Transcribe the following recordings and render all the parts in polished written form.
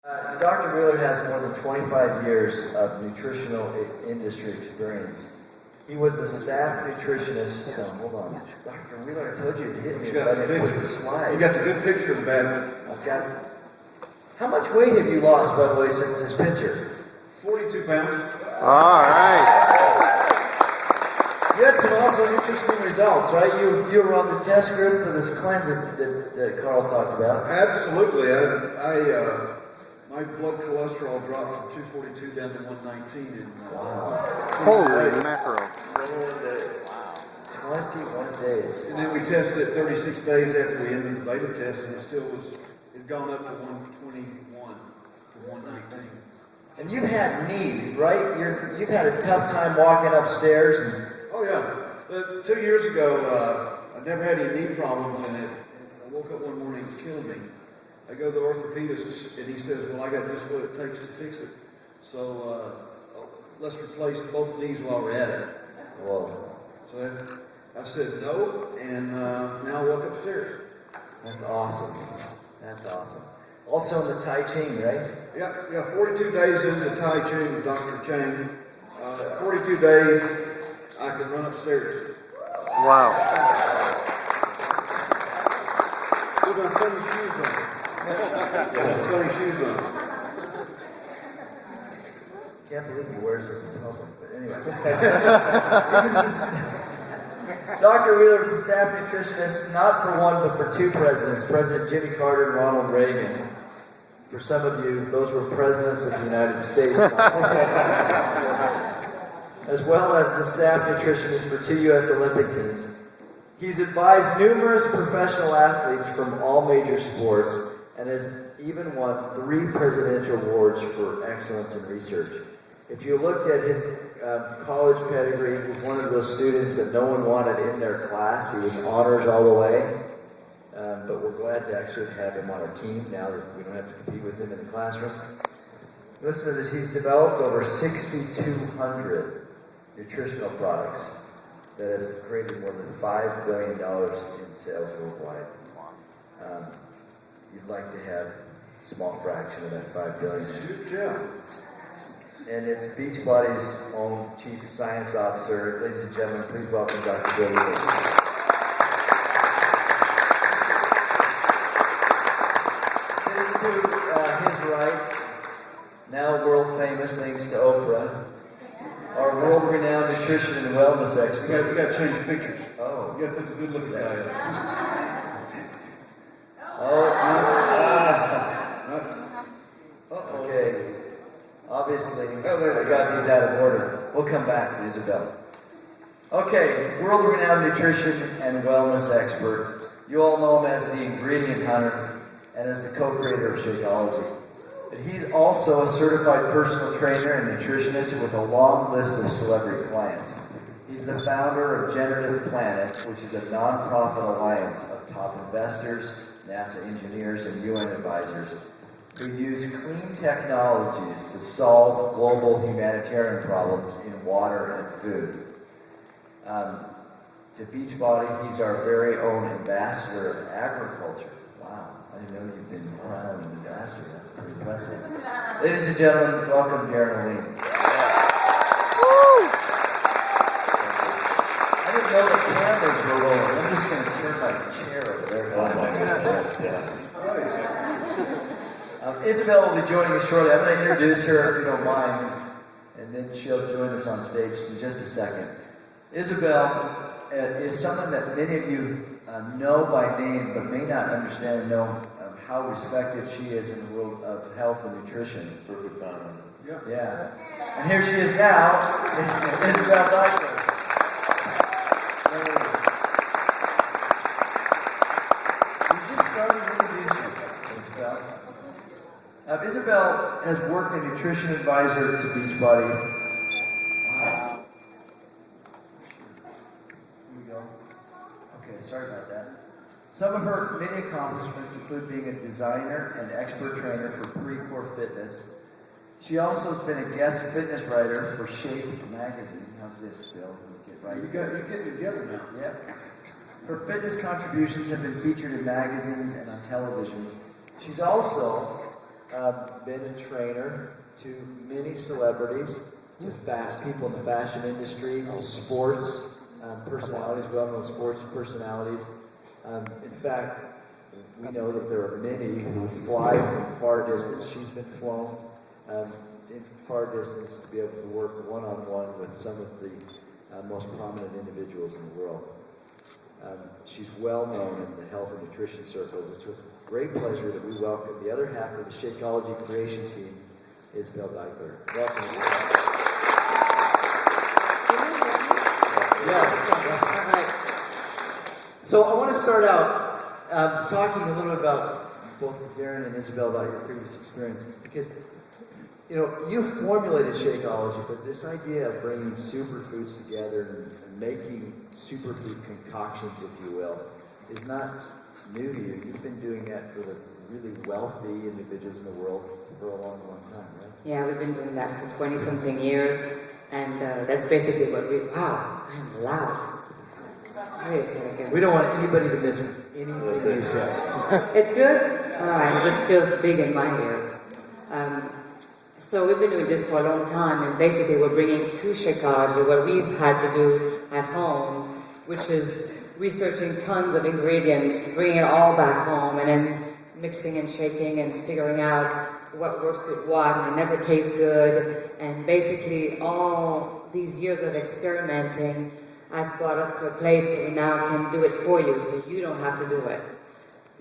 Dr. Wheeler has more than 25 years of nutritional industry experience. He was the staff nutritionist. Hold on. Dr. Wheeler, I told you to hit me if I didn't put the slide. You got the good picture of that. Okay. How much weight have you lost, by the way, since this picture? 42 pounds. All right. You had some also interesting results, right? You were on the test group for this cleanse that Carl talked about. Absolutely. My blood cholesterol dropped from 242 down to 119 in Holy mackerel. 21 days. And then we tested it 36 days after we ended the beta test, and it gone up to 121 to 119. And you've had knee, right? You've had a tough time walking upstairs. Oh yeah. 2 years ago, I never had any knee problems, and I woke up one morning, it was killing me. I go to the orthopedist, and he says, well, I got just what it takes to fix it. So let's replace both knees while we're at it. Whoa. So I said no, and now I walk upstairs. That's awesome. That's awesome. Also in the Tai Chi, right? Yeah, 42 days into Tai Chi with Dr. Chang. 42 days, I can run upstairs. Wow. With my funny shoes on. Funny shoes on. Can't believe he wears this in public, but anyway. Dr. Wheeler was a staff nutritionist, not for one, but for two presidents, President Jimmy Carter and Ronald Reagan. For some of you, those were presidents of the United States. As well as the staff nutritionist for two U.S. Olympic teams. He's advised numerous professional athletes from all major sports and has even won 3 presidential awards for excellence in research. If you looked at his college pedigree, he was one of those students that no one wanted in their class. He was honors all the way. But we're glad to actually have him on our team now that we don't have to compete with him in the classroom. Listen to this. He's developed over 6,200 nutritional products that have created more than $5 billion in sales worldwide. You'd like to have a small fraction of that $5 billion. Yeah. And it's Beachbody's own Chief Science Officer. Ladies and gentlemen, please welcome Dr. Bill Lewis. Sitting to his right, now world famous thanks to Oprah, our world-renowned nutrition and wellness expert. You got to change pictures. Oh. You got to put the good-looking guy in. Okay. Obviously, I got these out of order. We'll come back to Isabelle. Okay, world-renowned nutrition and wellness expert. You all know him as the ingredient hunter and as the co-creator of Shakeology. But he's also a certified personal trainer and nutritionist with a long list of celebrity clients. He's the founder of Generative Planet, which is a non-profit alliance of top investors, NASA engineers, and UN advisors who use clean technologies to solve global humanitarian problems in water and food. To Beachbody, he's our very own ambassador of agriculture. Wow, I didn't know you've been around an ambassador. That's pretty impressive. Ladies and gentlemen, welcome Darin and Olin. I didn't know the cameras were rolling. I'm just going to turn my chair over there. Oh my goodness, yeah. Isabelle will be joining us shortly. I'm going to introduce her, if you don't mind, and then she'll join us on stage in just a second. Isabelle is someone that many of you know by name, but may not understand and know how respected she is in the world of health and nutrition. Perfect timing. Yeah. And here she is now, Isabelle Daikeler. We just started introducing Isabelle. Isabelle has worked as a nutrition advisor to Beachbody. Wow. Here we go. Okay, sorry about that. Some of her many accomplishments include being a designer and expert trainer for Pre-Core Fitness. She also has been a guest fitness writer for Shape magazine. How's this, Bill? You're getting together now. Yep. Her fitness contributions have been featured in magazines and on televisions. She's also been a trainer to many celebrities, to people in the fashion industry, to sports personalities, well-known sports personalities. In fact, we know that there are many who fly from far distance. She's been flown in far distance to be able to work one-on-one with some of the most prominent individuals in the world. She's well known in the health and nutrition circles. It's with great pleasure that we welcome the other half of the Shakeology creation team, Isabelle Daikeler. Welcome. Yes. All right. So I want to start out talking a little bit about both Darin and Isabelle about your previous experience, because you formulated Shakeology, but this idea of bringing superfoods together and making superfood concoctions, if you will, is not new to you. You've been doing that for the really wealthy individuals in the world for a long, long time, right? Yeah, we've been doing that for 20-something years, and that's basically what wow, I'm loud. Wait a second. We don't want anybody to miss anything you say. It's good? All right, it just feels big in my ears. So we've been doing this for a long time, and basically we're bringing to Shakeology what we've had to do at home, which is researching tons of ingredients, bringing it all back home, and then mixing and shaking and figuring out what works with what, and it never tastes good. And basically all these years of experimenting has brought us to a place where we now can do it for you, so you don't have to do it.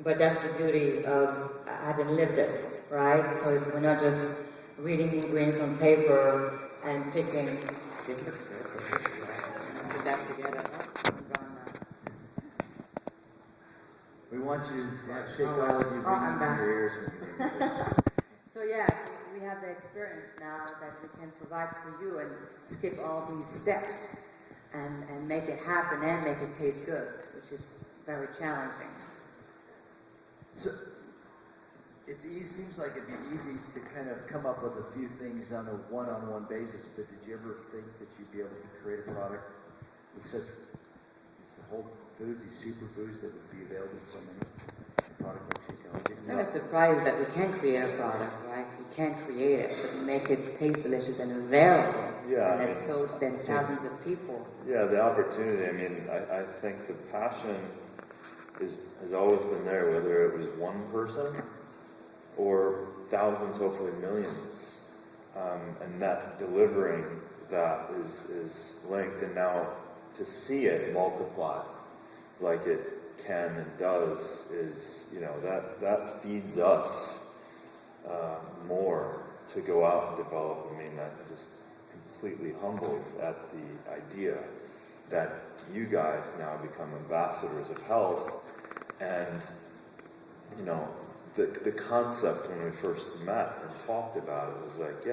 But that's the beauty of having lived it, right? So we're not just reading ingredients on paper and picking, this looks good, this looks good. Put that together. We want you to have Shakeology ringing in your ears. So yeah, we have the experience now that we can provide for you and skip all these steps and make it happen and make it taste good, which is very challenging. So, seems like it'd be easy to kind of come up with a few things on a one-on-one basis, but did you ever think that you'd be able to create a product with such whole foods, these superfoods that would be available to so many? A product like Shakeology? It's not a surprise that we can create a product, right? We can create it, but make it taste delicious and available. Yeah, and it's sold to thousands of people. Yeah, the opportunity. I mean, I think the passion has always been there, whether it was one person or thousands, hopefully millions, and that delivering that is linked, and now to see it multiply like it can and does is, that feeds us more to go out and develop. I mean, I'm just completely humbled at the idea that you guys now become ambassadors of health, and the concept when we first met and talked about it was like,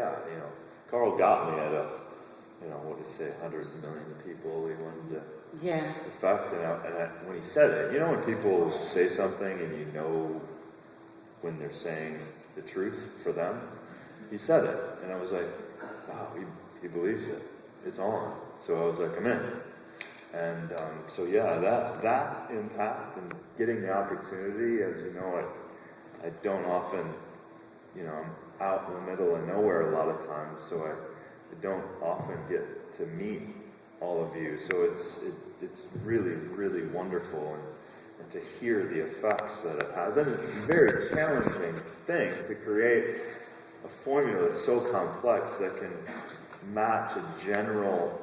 Carl got me at what did he say, 100 million people he wanted to affect, and when he said it, when people say something and when they're saying the truth for them, he said it, and I was like, wow, he believes it, it's on. So I was like, I'm in. And that impact and getting the opportunity, as you know, I don't often, I'm out in the middle of nowhere a lot of times, so I don't often get to meet all of you. So it's really, really wonderful, and to hear the effects that it has. And it's a very challenging thing to create a formula that's so complex that can match a general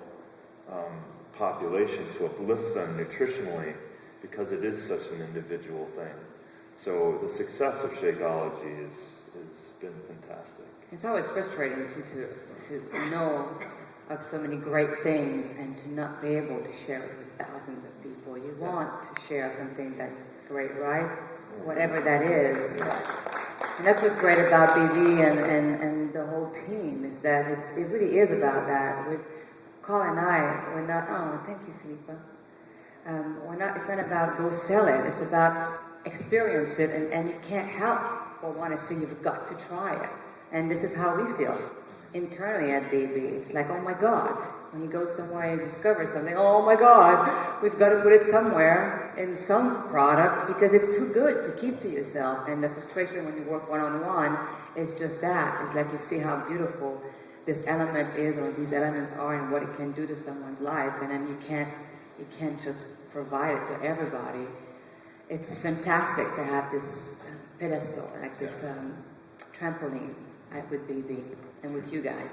population to uplift them nutritionally, because it is such an individual thing. So the success of Shakeology has been fantastic. It's always frustrating to know of so many great things and to not be able to share it with thousands of people. You want to share something that's great, right? Whatever that is. And that's what's great about BB and the whole team, is that it really is about that. Carl and I, we're not, thank you, Felipa. It's not about go sell it. It's about experience it, and you can't help but want to see, you've got to try it. And this is how we feel internally at BB. It's like, oh my God, when you go somewhere and discover something, oh my God, we've got to put it somewhere in some product because it's too good to keep to yourself. And the frustration when you work one-on-one is just that. It's like you see how beautiful this element is, or these elements are, and what it can do to someone's life, and then you can't just provide it to everybody. It's fantastic to have this pedestal, like this trampoline with BB and with you guys.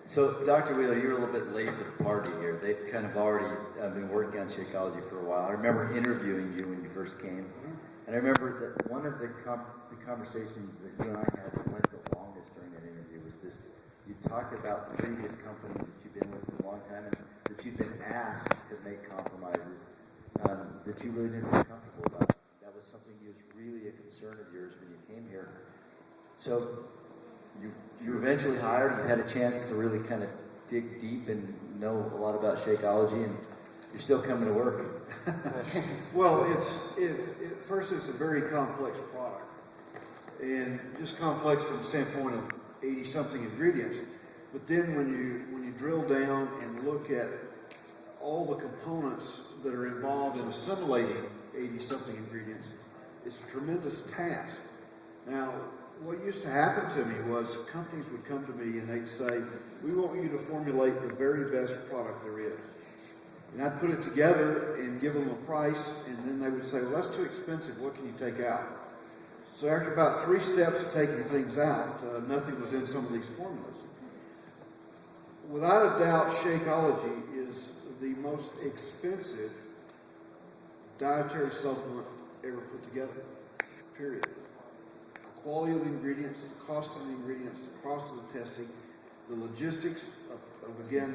So, Dr. Wheeler, you're a little bit late to the party here. They've kind of already been working on Shakeology for a while. I remember interviewing you when you first came, and I remember that one of the conversations that you and I had that went the longest during that interview was this. You talked about the previous companies that you've been with for a long time, and that you've been asked to make compromises that you really didn't feel comfortable about. That was something that was really a concern of yours when you came here. So you eventually hired, you've had a chance to really kind of dig deep and know a lot about Shakeology, and you're still coming to work. Well, first it's a very complex product, and just complex from the standpoint of 80-something ingredients. But then when you drill down and look at all the components that are involved in assimilating 80-something ingredients, it's a tremendous task. Now, what used to happen to me was companies would come to me and they'd say, we want you to formulate the very best product there is. And I'd put it together and give them a price, and then they would say, well, that's too expensive, what can you take out? So after about 3 steps of taking things out, nothing was in some of these formulas. Without a doubt, Shakeology is the most expensive dietary supplement ever put together, period. The quality of the ingredients, the cost of the ingredients, the cost of the testing, the logistics of again,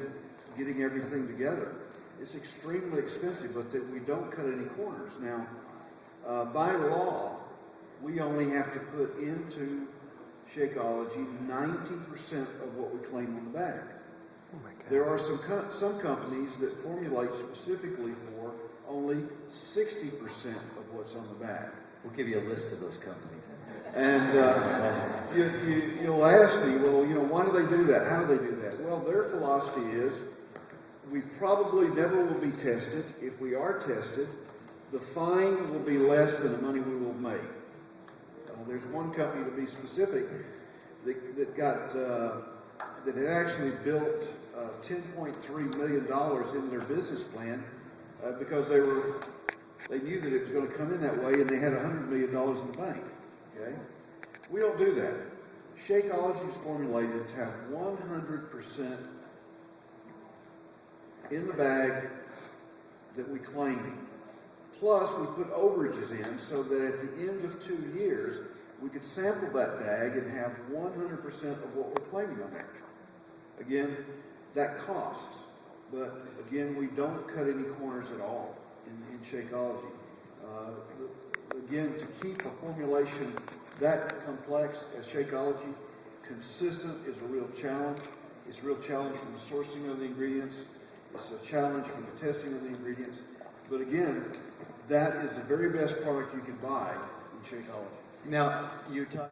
getting everything together. It's extremely expensive, but that we don't cut any corners. Now, by law, we only have to put into Shakeology 90% of what we claim on the bag. There are some companies that formulate specifically for only 60% of what's on the bag. We'll give you a list of those companies. And you'll ask me, well, why do they do that? How do they do that? Well, their philosophy is we probably never will be tested. If we are tested, the fine will be less than the money we will make. There's one company, to be specific, that had actually built $10.3 million in their business plan because they knew that it was going to come in that way, and they had $100 million in the bank. Okay, we don't do that. Shakeology is formulated to have 100% in the bag that we claim. Plus, we put overages in so that at the end of 2 years, we could sample that bag and have 100% of what we're claiming on it. Again, that costs. But again, we don't cut any corners at all in Shakeology. Again, to keep a formulation that complex as Shakeology consistent is a real challenge. It's a real challenge from the sourcing of the ingredients. It's a challenge from the testing of the ingredients. But again, that is the very best product you can buy in Shakeology. Now, you talk.